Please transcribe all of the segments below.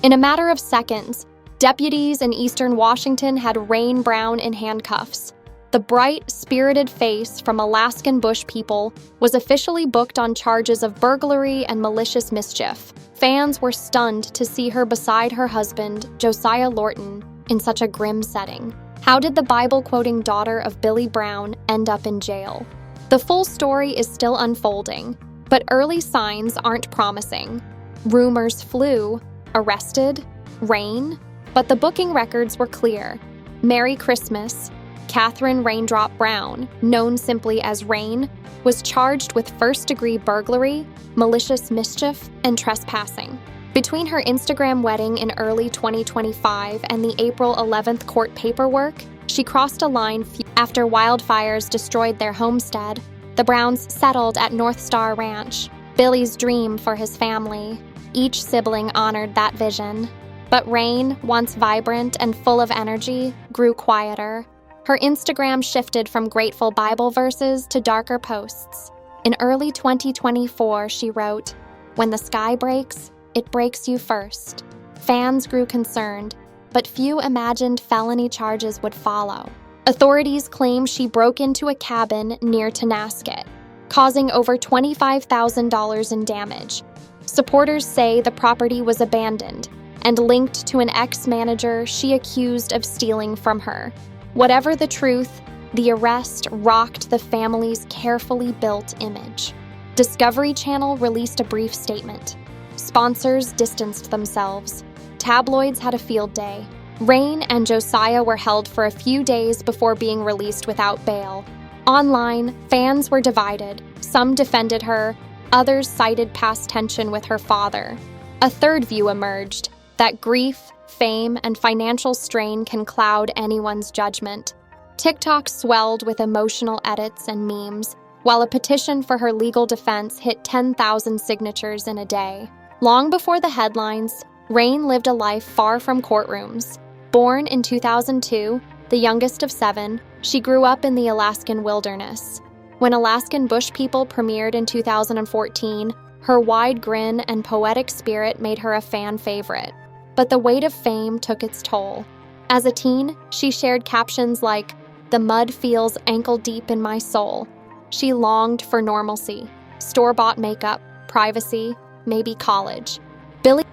In a matter of seconds, deputies in eastern Washington had Rain Brown in handcuffs. The bright, spirited face from Alaskan Bush People was officially booked on charges of burglary and malicious mischief. Fans were stunned to see her beside her husband, Josiah Lorton, in such a grim setting. How did the Bible-quoting daughter of Billy Brown end up in jail? The full story is still unfolding, but early signs aren't promising. Rumors flew. Arrested? Rain? But the booking records were clear. Merry Christmas. Catherine Raindrop Brown, known simply as Rain, was charged with first-degree burglary, malicious mischief, and trespassing. Between her Instagram wedding in early 2025 and the April 11th court paperwork, she crossed a line. After wildfires destroyed their homestead, the Browns settled at North Star Ranch, Billy's dream for his family. Each sibling honored that vision. But Rain, once vibrant and full of energy, grew quieter. Her Instagram shifted from grateful Bible verses to darker posts. In early 2024, she wrote, "When the sky breaks, it breaks you first." Fans grew concerned, but few imagined felony charges would follow. Authorities claim she broke into a cabin near Tonasket, causing over $25,000 in damage. Supporters say the property was abandoned and linked to an ex-manager she accused of stealing from her. Whatever the truth, the arrest rocked the family's carefully built image. Discovery Channel released a brief statement. Sponsors distanced themselves. Tabloids had a field day. Rain and Josiah were held for a few days before being released without bail. Online, fans were divided. Some defended her, others cited past tension with her father. A third view emerged, that grief, fame, and financial strain can cloud anyone's judgment. TikTok swelled with emotional edits and memes, while a petition for her legal defense hit 10,000 signatures in a day. Long before the headlines, Rain lived a life far from courtrooms. Born in 2002, the youngest of 7, she grew up in the Alaskan wilderness. When Alaskan Bush People premiered in 2014, her wide grin and poetic spirit made her a fan favorite. But the weight of fame took its toll. As a teen, she shared captions like, "The mud feels ankle-deep in my soul." She longed for normalcy, store-bought makeup, privacy, maybe college. Billy's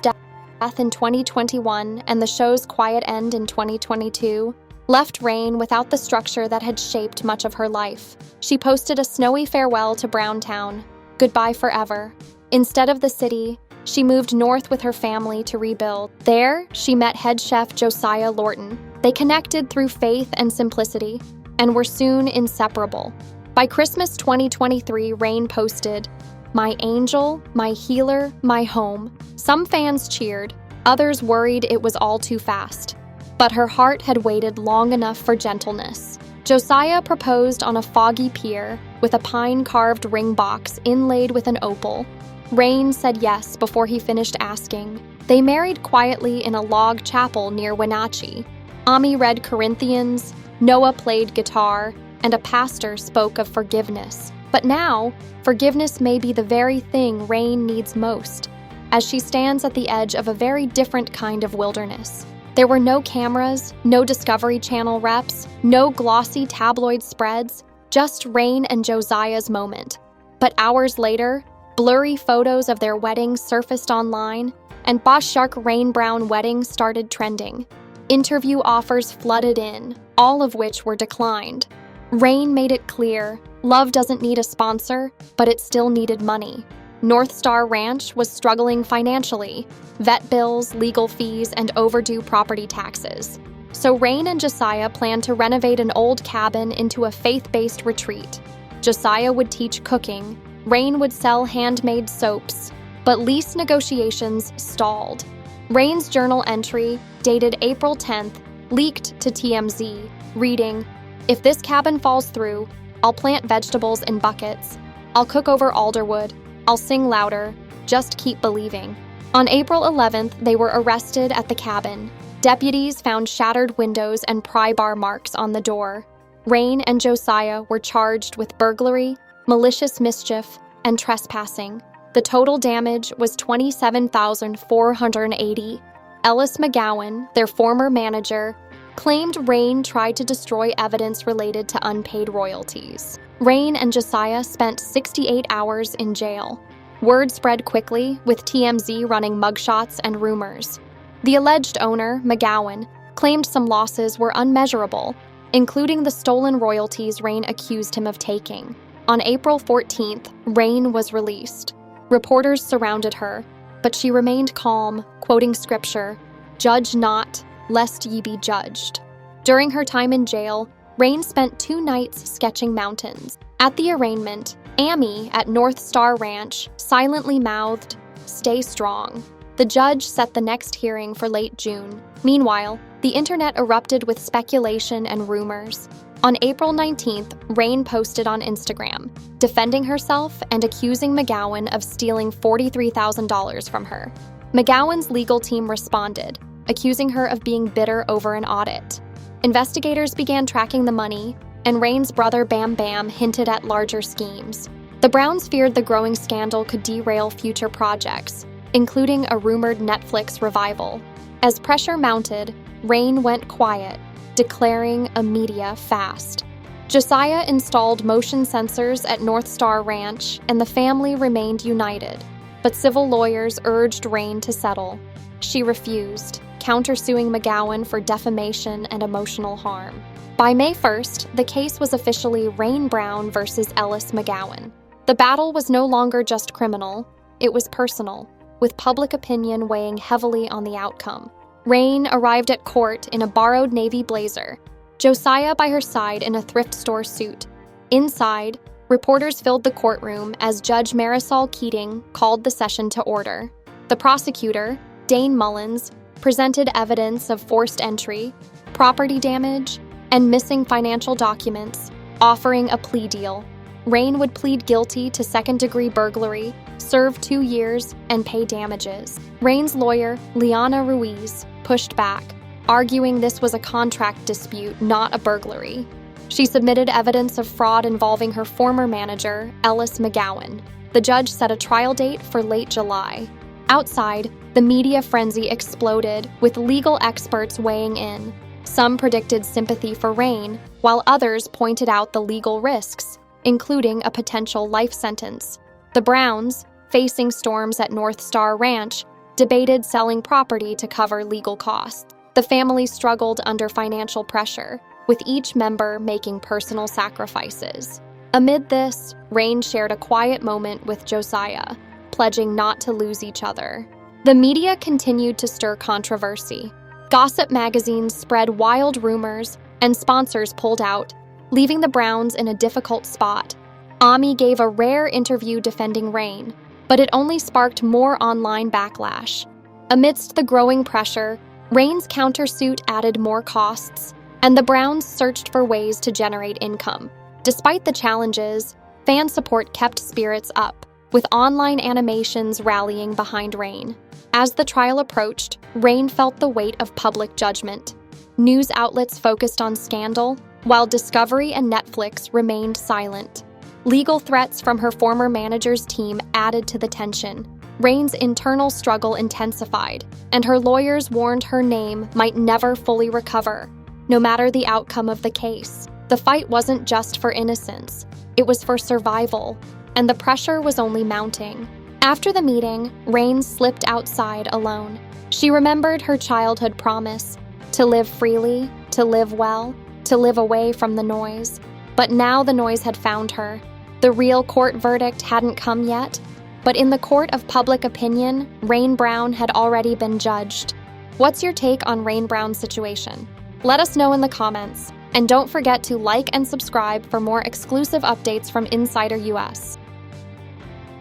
death in 2021 and the show's quiet end in 2022 left Rain without the structure that had shaped much of her life. She posted a snowy farewell to Browntown, goodbye forever. Instead of the city, she moved north with her family to rebuild. There, she met head chef Josiah Lorton. They connected through faith and simplicity, and were soon inseparable. By Christmas 2023, Rain posted, "My angel, my healer, my home." Some fans cheered, others worried it was all too fast. But her heart had waited long enough for gentleness. Josiah proposed on a foggy pier with a pine-carved ring box inlaid with an opal. Rain said yes before he finished asking. They married quietly in a log chapel near Wenatchee. Ami read Corinthians, Noah played guitar, and a pastor spoke of forgiveness. But now, forgiveness may be the very thing Rain needs most, as she stands at the edge of a very different kind of wilderness. There were no cameras, no Discovery Channel reps, no glossy tabloid spreads, just Rain and Josiah's moment. But hours later, blurry photos of their wedding surfaced online, and Boss Shark Rain Brown wedding started trending. Interview offers flooded in, all of which were declined. Rain made it clear, love doesn't need a sponsor, but it still needed money. North Star Ranch was struggling financially, vet bills, legal fees, and overdue property taxes. So Rain and Josiah planned to renovate an old cabin into a faith-based retreat. Josiah would teach cooking, Rain would sell handmade soaps, but lease negotiations stalled. Rain's journal entry, dated April 10th, leaked to TMZ, reading, "If this cabin falls through, I'll plant vegetables in buckets. I'll cook over alderwood. I'll sing louder. Just keep believing." On April 11th, they were arrested at the cabin. Deputies found shattered windows and pry bar marks on the door. Rain and Josiah were charged with burglary, malicious mischief, and trespassing. The total damage was $27,480. Ellis McGowan, their former manager, claimed Rain tried to destroy evidence related to unpaid royalties. Rain and Josiah spent 68 hours in jail. Word spread quickly, with TMZ running mugshots and rumors. The alleged owner, McGowan, claimed some losses were unmeasurable, including the stolen royalties Rain accused him of taking. On April 14th, Rain was released. Reporters surrounded her, but she remained calm, quoting scripture, "Judge not, lest ye be judged." During her time in jail, Rain spent 2 nights sketching mountains. At the arraignment, Amy at North Star Ranch silently mouthed, "Stay strong." The judge set the next hearing for late June. Meanwhile, the internet erupted with speculation and rumors. On April 19th, Rain posted on Instagram, defending herself and accusing McGowan of stealing $43,000 from her. McGowan's legal team responded, accusing her of being bitter over an audit. Investigators began tracking the money, and Rain's brother Bam Bam hinted at larger schemes. The Browns feared the growing scandal could derail future projects, including a rumored Netflix revival. As pressure mounted, Rain went quiet, declaring a media fast. Josiah installed motion sensors at North Star Ranch, and the family remained united. But civil lawyers urged Rain to settle. She refused, countersuing McGowan for defamation and emotional harm. By May 1st, the case was officially Rain Brown versus Ellis McGowan. The battle was no longer just criminal, it was personal, with public opinion weighing heavily on the outcome. Rain arrived at court in a borrowed navy blazer, Josiah by her side in a thrift store suit. Inside, reporters filled the courtroom as Judge Marisol Keating called the session to order. The prosecutor, Dane Mullins, presented evidence of forced entry, property damage, and missing financial documents, offering a plea deal. Rain would plead guilty to second-degree burglary, serve 2 years, and pay damages. Rain's lawyer, Liana Ruiz, pushed back, arguing this was a contract dispute, not a burglary. She submitted evidence of fraud involving her former manager, Ellis McGowan. The judge set a trial date for late July. Outside, the media frenzy exploded, with legal experts weighing in. Some predicted sympathy for Rain, while others pointed out the legal risks, including a potential life sentence. The Browns, facing storms at North Star Ranch, debated selling property to cover legal costs. The family struggled under financial pressure, with each member making personal sacrifices. Amid this, Rain shared a quiet moment with Josiah, pledging not to lose each other. The media continued to stir controversy. Gossip magazines spread wild rumors, and sponsors pulled out, leaving the Browns in a difficult spot. Ami gave a rare interview defending Rain, but it only sparked more online backlash. Amidst the growing pressure, Rain's countersuit added more costs, and the Browns searched for ways to generate income. Despite the challenges, fan support kept spirits up, with online animations rallying behind Rain. As the trial approached, Rain felt the weight of public judgment. News outlets focused on scandal, while Discovery and Netflix remained silent. Legal threats from her former manager's team added to the tension. Rain's internal struggle intensified, and her lawyers warned her name might never fully recover, no matter the outcome of the case. The fight wasn't just for innocence, it was for survival, and the pressure was only mounting. After the meeting, Rain slipped outside alone. She remembered her childhood promise, to live freely, to live well, to live away from the noise. But now the noise had found her. The real court verdict hadn't come yet, but in the court of public opinion, Rain Brown had already been judged. What's your take on Rain Brown's situation? Let us know in the comments, and don't forget to like and subscribe for more exclusive updates from Insider US.